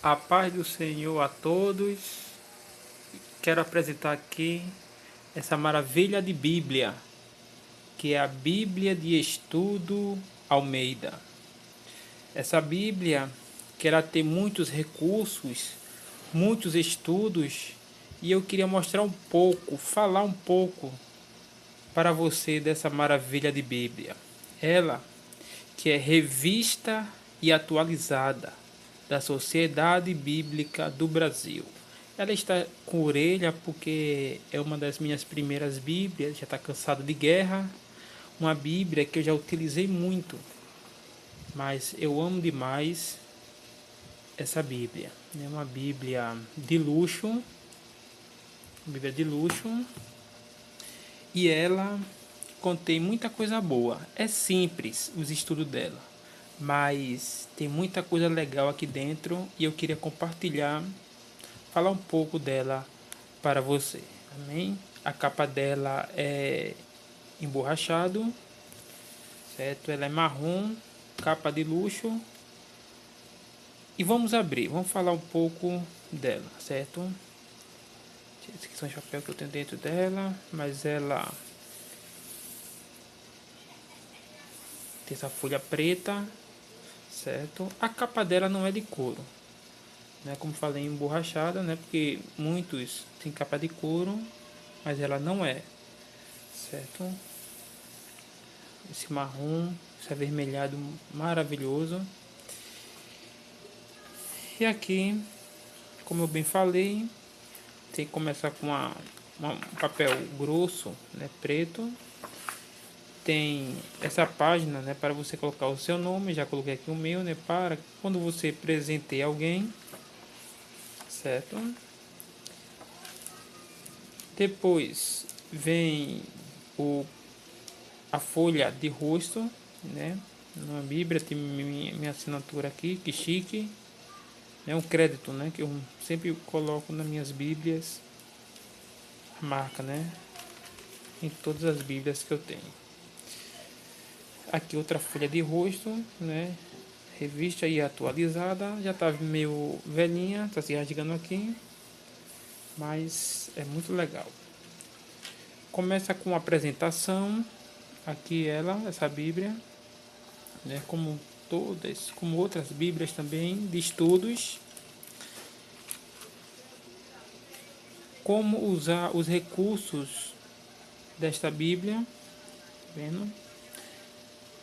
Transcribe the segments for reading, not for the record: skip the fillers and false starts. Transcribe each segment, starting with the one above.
A paz do Senhor a todos. Quero apresentar aqui essa maravilha de Bíblia, que é a Bíblia de Estudo Almeida. Essa Bíblia que ela tem muitos recursos, muitos estudos, e eu queria mostrar um pouco, falar um pouco para você dessa maravilha de Bíblia. Ela que é revista e atualizada da Sociedade Bíblica do Brasil. Ela está com orelha porque é uma das minhas primeiras Bíblias, já está cansada de guerra. Uma Bíblia que eu já utilizei muito, mas eu amo demais essa Bíblia. É uma Bíblia de luxo, e ela contém muita coisa boa. É simples os estudos dela, mas tem muita coisa legal aqui dentro e eu queria compartilhar, falar um pouco dela para você. Amém? A capa dela é emborrachado, certo? Ela é marrom, capa de luxo. E vamos abrir, vamos falar um pouco dela, certo? Esse aqui são os papéis que eu tenho dentro dela, mas ela tem essa folha preta, certo? A capa dela não é de couro, né? Como falei, emborrachada, né? Porque muitos têm capa de couro, mas ela não é, certo? Esse marrom, esse avermelhado maravilhoso. E aqui, como eu bem falei, tem que começar com um papel grosso, né? Preto. Tem essa página, né, para você colocar o seu nome. Já coloquei aqui o meu, né, para quando você presentear alguém, certo? Depois vem a folha de rosto, né, na Bíblia. Tem minha assinatura aqui, que chique. É um crédito, né, que eu sempre coloco nas minhas Bíblias, a marca, né, em todas as Bíblias que eu tenho. Aqui outra folha de rosto, né? Revista aí atualizada. Já tá meio velhinha, tá se rasgando aqui, mas é muito legal. Começa com a apresentação. Aqui essa Bíblia, né? Como todas, como outras Bíblias também de estudos. Como usar os recursos desta Bíblia, tá vendo?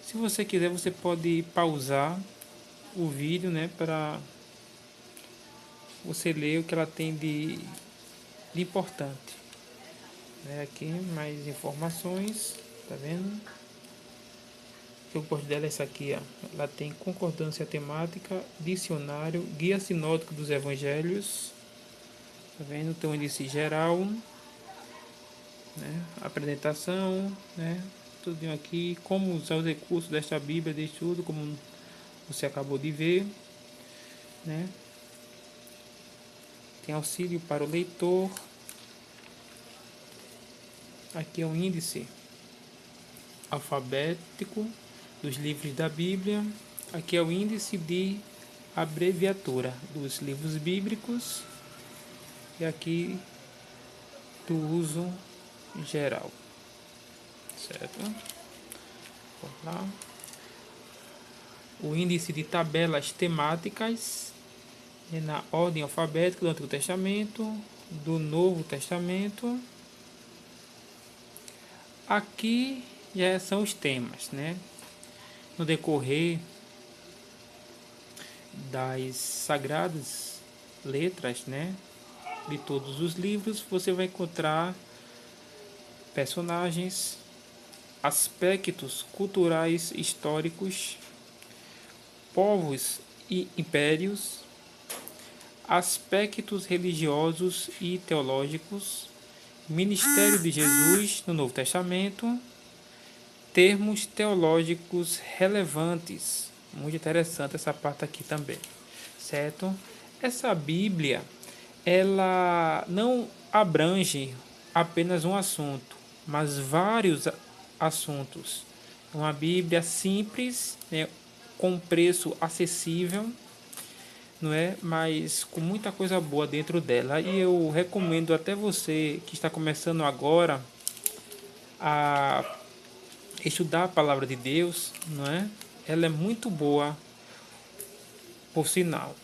Se você quiser, você pode pausar o vídeo, né, para você ler o que ela tem de importante. Aqui mais informações, tá vendo? O que eu gosto dela é essa aqui, ó. Ela tem concordância temática, dicionário, guia sinótico dos evangelhos, tá vendo? Tem um índice geral, né? Apresentação, né? Tudo aqui, como usar os recursos desta Bíblia de estudo, como você acabou de ver, né? Tem auxílio para o leitor. Aqui é um índice alfabético dos livros da Bíblia. Aqui é o índice de abreviatura dos livros bíblicos. E aqui do uso geral, certo? Vamos lá. O índice de tabelas temáticas na ordem alfabética do Antigo Testamento, do Novo Testamento. Aqui já são os temas, né? No decorrer das sagradas letras, né, de todos os livros, você vai encontrar personagens, aspectos culturais históricos, povos e impérios, aspectos religiosos e teológicos, ministério de Jesus no Novo Testamento, termos teológicos relevantes. Muito interessante essa parte aqui também, certo? Essa Bíblia, ela não abrange apenas um assunto, mas vários assuntos. Uma Bíblia simples, né, com preço acessível, não é? Mas com muita coisa boa dentro dela. E eu recomendo até você que está começando agora a estudar a palavra de Deus, não é? Ela é muito boa, por sinal.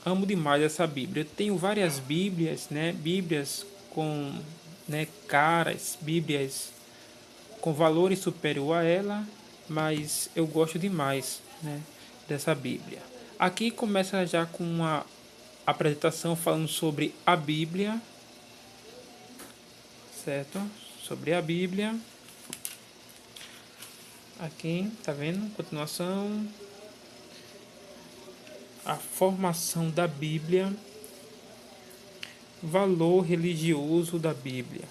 Amo demais essa Bíblia. Eu tenho várias Bíblias, né? Bíblias com, né, caras, Bíblias com valores superior a ela, mas eu gosto demais, né, dessa Bíblia. Aqui começa já com uma apresentação falando sobre a Bíblia, certo? Sobre a Bíblia. Aqui, tá vendo? Continuação. A formação da Bíblia. Valor religioso da Bíblia.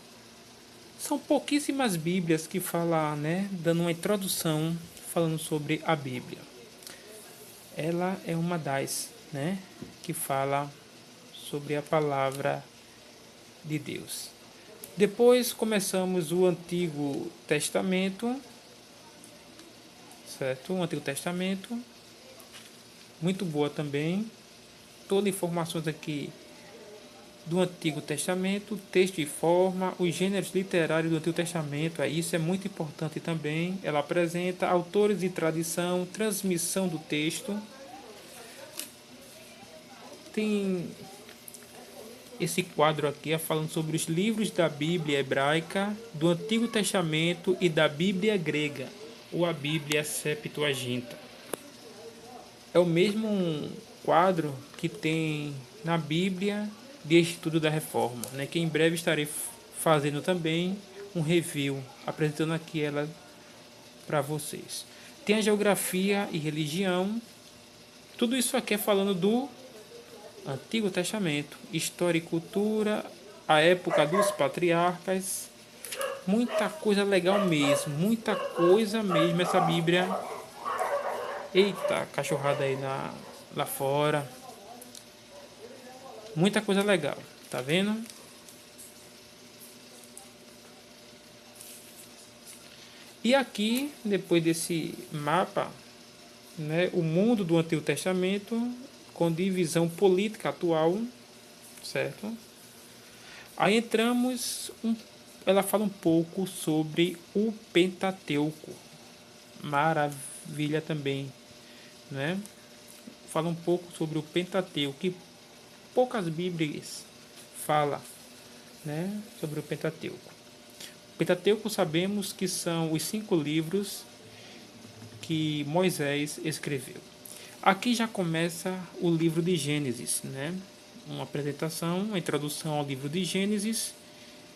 São pouquíssimas Bíblias que falam, né? Dando uma introdução falando sobre a Bíblia. Ela é uma das, né? Que fala sobre a palavra de Deus. Depois começamos o Antigo Testamento, certo? O Antigo Testamento, muito boa também. Todas informações aqui do Antigo Testamento, texto e forma, os gêneros literários do Antigo Testamento, isso é muito importante também. Ela apresenta autores e tradição, transmissão do texto. Tem esse quadro aqui falando sobre os livros da Bíblia hebraica, do Antigo Testamento e da Bíblia grega, ou a Bíblia Septuaginta. É o mesmo quadro que tem na Bíblia de Estudo da Reforma, né? Que em breve estarei fazendo também um review, apresentando aqui ela para vocês. Tem a geografia e religião. Tudo isso aqui é falando do Antigo Testamento, história e cultura, a época dos patriarcas, muita coisa legal mesmo, muita coisa mesmo essa Bíblia. Eita, cachorrada aí lá fora. Muita coisa legal, tá vendo? E aqui, depois desse mapa, né, o mundo do Antigo Testamento com divisão política atual, certo? Aí entramos, ela fala um pouco sobre o Pentateuco, maravilha também, né? Fala um pouco sobre o Pentateuco, que poucas Bíblias falam, né, sobre o Pentateuco. O Pentateuco sabemos que são os 5 livros que Moisés escreveu. Aqui já começa o livro de Gênesis, né? Uma apresentação, uma introdução ao livro de Gênesis,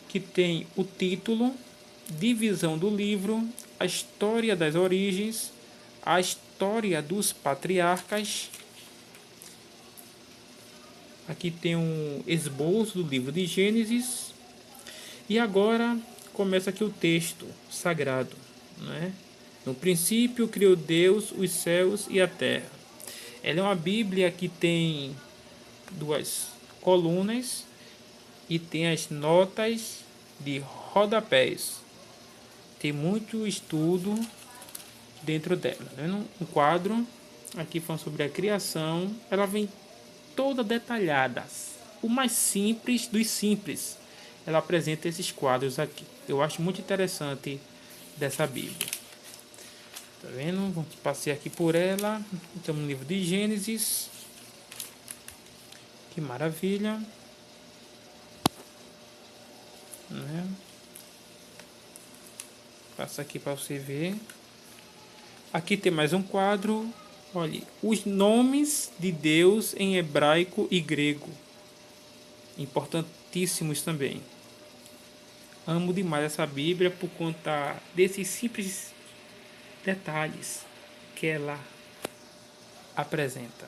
que tem o título, divisão do livro, a história das origens, a história dos patriarcas. Aqui tem um esboço do livro de Gênesis. E agora começa aqui o texto sagrado, né? No princípio criou Deus os céus e a terra. Ela é uma Bíblia que tem 2 colunas e tem as notas de rodapés. Tem muito estudo dentro dela, né? Um quadro aqui falando sobre a criação, ela vem toda detalhada, o mais simples dos simples. Ela apresenta esses quadros aqui. Eu acho muito interessante dessa Bíblia. Tá vendo? Vamos passear aqui por ela. Estamos no livro de Gênesis. Que maravilha. Né? Passa aqui para você ver. Aqui tem mais um quadro. Olha, os nomes de Deus em hebraico e grego. Importantíssimos também. Amo demais essa Bíblia por conta desses simples detalhes que ela apresenta.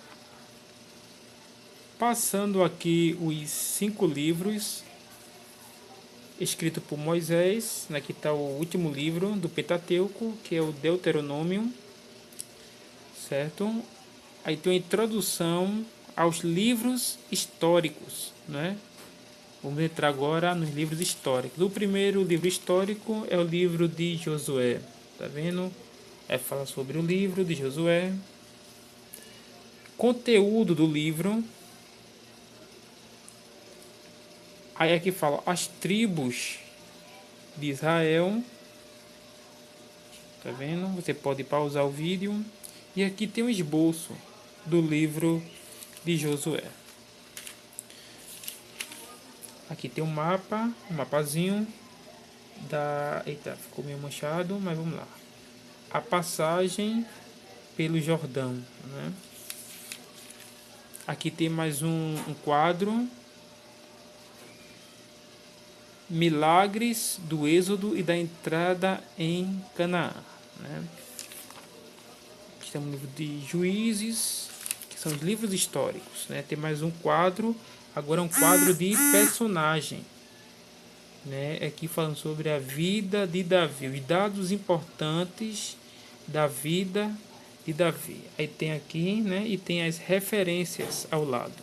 Passando aqui os 5 livros escritos por Moisés, aqui está o último livro do Pentateuco, que é o Deuteronômio, certo? Aí tem uma introdução aos livros históricos, né? Vamos entrar agora nos livros históricos. O primeiro livro histórico é o livro de Josué, tá vendo? Fala sobre o livro de Josué. conteúdo do livro. Aí aqui fala as tribos de Israel. Tá vendo? Você pode pausar o vídeo. E aqui tem um esboço do livro de Josué. Aqui tem um mapa, um mapazinho da... Eita, ficou meio manchado, mas vamos lá. A passagem pelo Jordão, né? Aqui tem mais um quadro. Milagres do Êxodo e da entrada em Canaã, né? Aqui tem um livro de Juízes, que são os livros históricos, né? Tem mais um quadro, agora é um quadro de personagem, né? Aqui falando sobre a vida de Davi, os dados importantes da vida de Davi. Aí tem aqui, né? E tem as referências ao lado.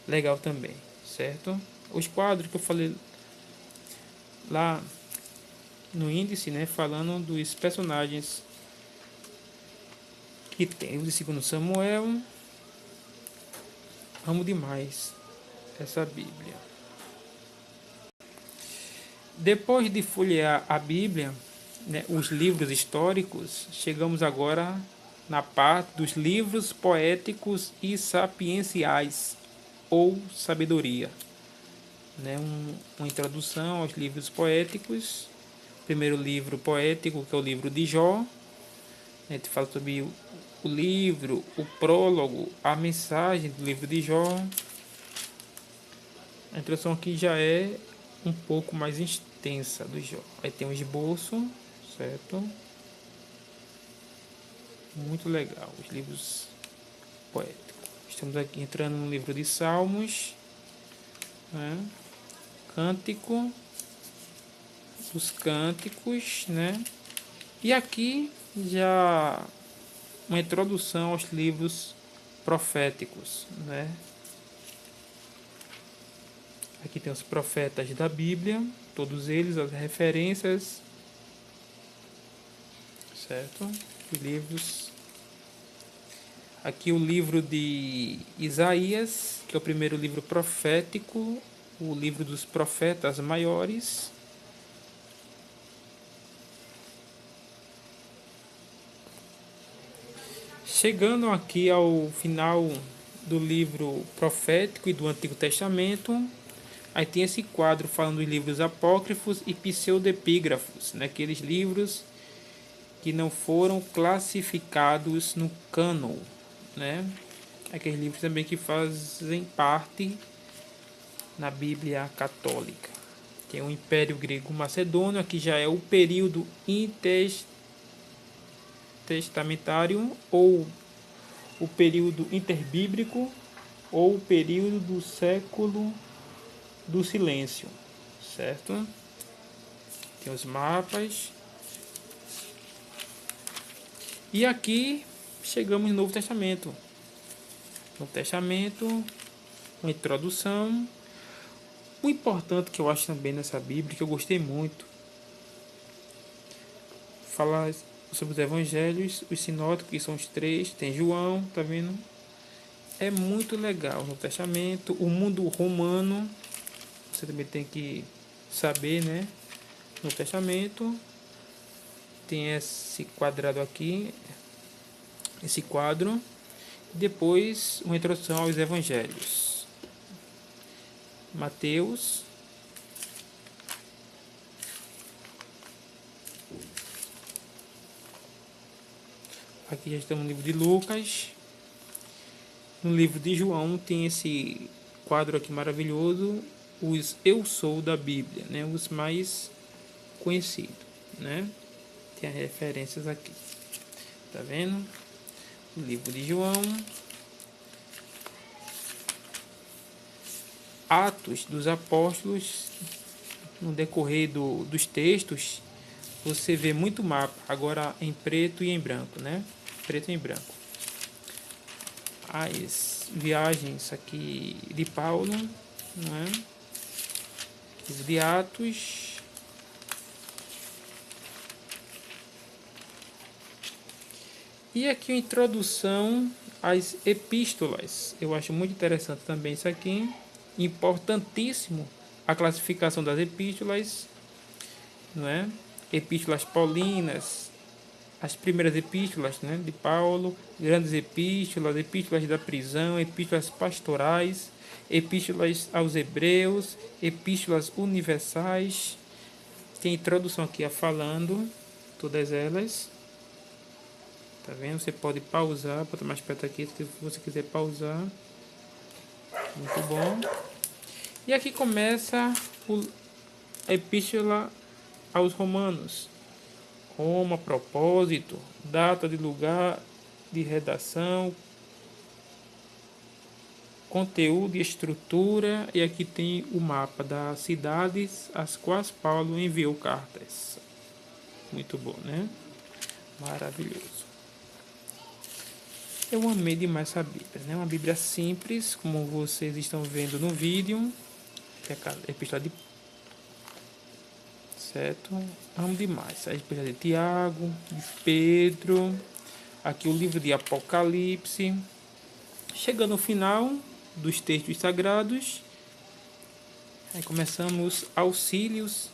Legal também, certo? Os quadros que eu falei lá no índice, né, falando dos personagens que tem. O de 2 Samuel. Amo demais essa Bíblia. Depois de folhear a Bíblia, né, os livros históricos, chegamos agora na parte dos livros poéticos e sapienciais, ou sabedoria. Né, uma introdução aos livros poéticos. Primeiro livro poético, que é o livro de Jó. A gente fala sobre o livro, o prólogo, a mensagem do livro de Jó. A introdução aqui já é um pouco mais extensa do Jó. Aí tem um esboço, certo? Muito legal, os livros poéticos. Estamos aqui entrando no livro de Salmos, né? Cântico dos Cânticos, né? E aqui já uma introdução aos livros proféticos, né? Aqui tem os profetas da Bíblia, todos eles, as referências, certo? Os livros. Aqui o livro de Isaías, que é o primeiro livro profético, o livro dos profetas maiores. Chegando aqui ao final do livro profético e do Antigo Testamento, aí tem esse quadro falando dos livros apócrifos e pseudepígrafos, né? Aqueles livros que não foram classificados no cânon, né? Aqueles livros também que fazem parte na Bíblia Católica. Tem o Império Grego Macedônio, que já é o período intertestamentário, ou o período interbíblico, ou o período do século do silêncio, certo? Tem os mapas. E aqui chegamos no Novo Testamento. Novo Testamento, uma introdução. O importante que eu acho também nessa Bíblia, que eu gostei muito, falar sobre os evangelhos, os sinóticos, que são os 3, tem João, tá vendo? É muito legal o Novo Testamento, o mundo romano, você também tem que saber, né? No Testamento tem esse quadrado aqui, esse quadro, e depois uma introdução aos evangelhos. Mateus, aqui já estamos no livro de Lucas. No livro de João tem esse quadro aqui maravilhoso, os Eu Sou da Bíblia, né? Os mais conhecidos, né? Tem as referências aqui, tá vendo? O livro de João, Atos dos Apóstolos. No decorrer dos textos, você vê muito mapa, agora em preto e em branco, né? Preto e em branco. As viagens aqui de Paulo, né? Livro de Atos. E aqui a introdução as epístolas. Eu acho muito interessante também isso aqui. Importantíssimo a classificação das epístolas, não é? Epístolas paulinas, as primeiras epístolas, né, de Paulo, grandes epístolas, epístolas da prisão, epístolas pastorais, epístolas aos hebreus, epístolas universais. Tem introdução aqui a falando, todas elas. Tá vendo? Você pode pausar, botar mais perto aqui se você quiser pausar. Muito bom. E aqui começa a epístola aos Romanos. Roma, propósito, data de lugar de redação, conteúdo e estrutura. E aqui tem o mapa das cidades às quais Paulo enviou cartas. Muito bom, né? Maravilhoso. Eu amei demais essa Bíblia, né? Uma Bíblia simples, como vocês estão vendo no vídeo, que é a epístola de certo? Amo demais. A epístola de Tiago, de Pedro, aqui o livro de Apocalipse. Chegando no final dos textos sagrados, aí começamos auxílios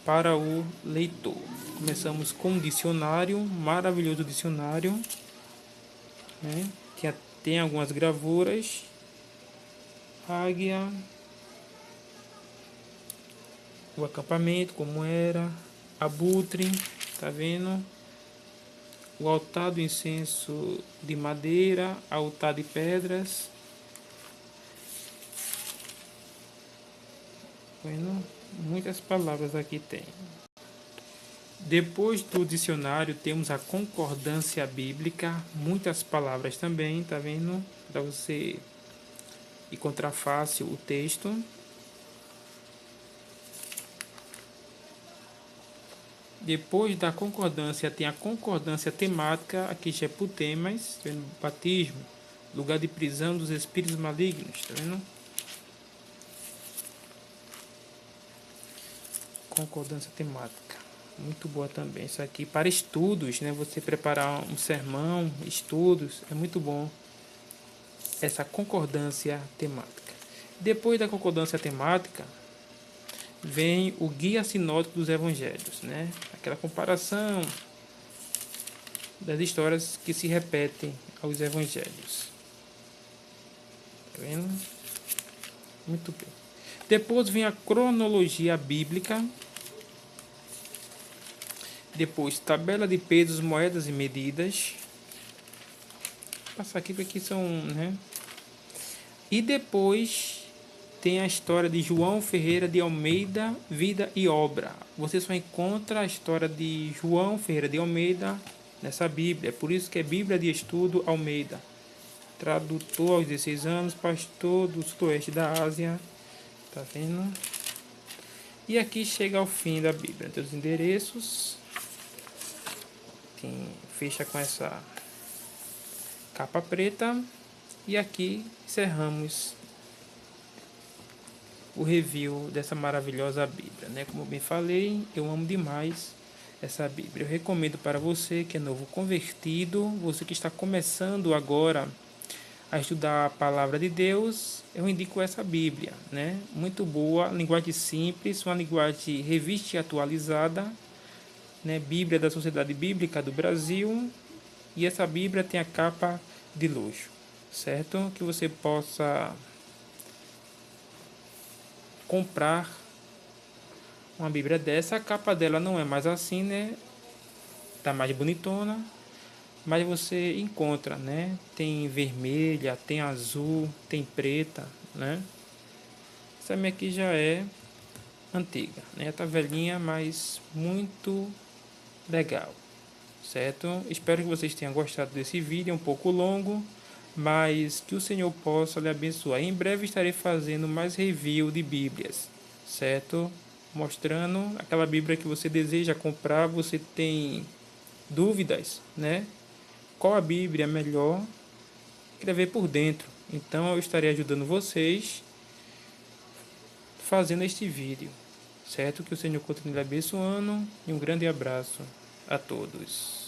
para o leitor. Começamos com um dicionário, maravilhoso dicionário, né? Tem algumas gravuras, águia, o acampamento, como era, abutre, tá vendo? O altar do incenso de madeira, altar de pedras. Tá vendo? Muitas palavras aqui tem. Depois do dicionário temos a concordância bíblica, muitas palavras também, tá vendo? Para você encontrar fácil o texto. Depois da concordância tem a concordância temática, aqui já é por temas, tá vendo? Batismo, lugar de prisão dos espíritos malignos, tá vendo? Concordância temática, muito boa também. Isso aqui para estudos, né? Você preparar um sermão, estudos, é muito bom essa concordância temática. Depois da concordância temática vem o guia sinótico dos evangelhos, né? Aquela comparação das histórias que se repetem aos evangelhos. Tá vendo? Muito bem. Depois vem a cronologia bíblica. Depois, tabela de pesos, moedas e medidas. Vou passar aqui porque aqui são, né? E depois tem a história de João Ferreira de Almeida, vida e obra. Você só encontra a história de João Ferreira de Almeida nessa Bíblia. É por isso que é Bíblia de Estudo Almeida. Tradutor aos 16 anos, pastor do sudoeste da Ásia. Tá vendo? E aqui chega ao fim da Bíblia. Tem os endereços. Fecha com essa capa preta. E aqui encerramos o review dessa maravilhosa Bíblia, né? Como eu bem falei, eu amo demais essa Bíblia. Eu recomendo para você que é novo convertido, você que está começando agora a estudar a palavra de Deus, eu indico essa Bíblia, né? Muito boa, linguagem simples, uma linguagem revista e atualizada, né? Bíblia da Sociedade Bíblica do Brasil, e essa Bíblia tem a capa de luxo, certo? Que você possa comprar uma Bíblia dessa. A capa dela não é mais assim, né? Tá mais bonitona, mas você encontra, né? Tem vermelha, tem azul, tem preta, né? Essa minha aqui já é antiga, né? Tá velhinha, mas muito legal, certo? Espero que vocês tenham gostado desse vídeo, é um pouco longo, mas que o Senhor possa lhe abençoar. Em breve estarei fazendo mais review de Bíblias, certo? Mostrando aquela Bíblia que você deseja comprar, você tem dúvidas, né? Qual a Bíblia é melhor? Quer ver por dentro. Então eu estarei ajudando vocês fazendo este vídeo, certo? Que o Senhor continue lhe abençoando e um grande abraço a todos.